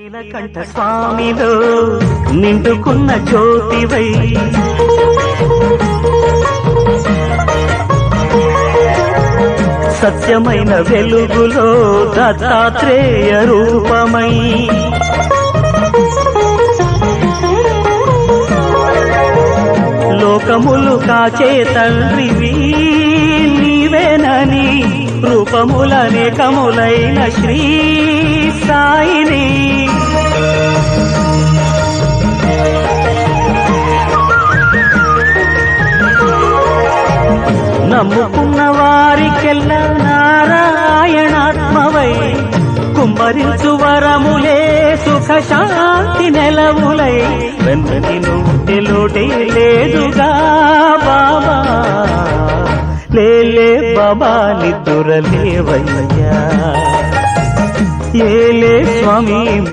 నీలకంఠ స్వామిలో నిండుకున్న జ్యోతివై సత్యమైన వెలుగులో దత్తాత్రేయ రూపమై లోకములు కాచే తండ్రివి నీవేనని రూపములనేకములైన శ్రీ సాయిని నమ్ముకున్న వారికెల్లా నారాయణాత్మవై కుమ్మరించు వరములే సుఖ శాంతి నెలవులై వెన్నటి నుండి లోటే లేదుగా బాబా లేలే బాబా నిద్దురలేవయ్యా ఏలే స్వామి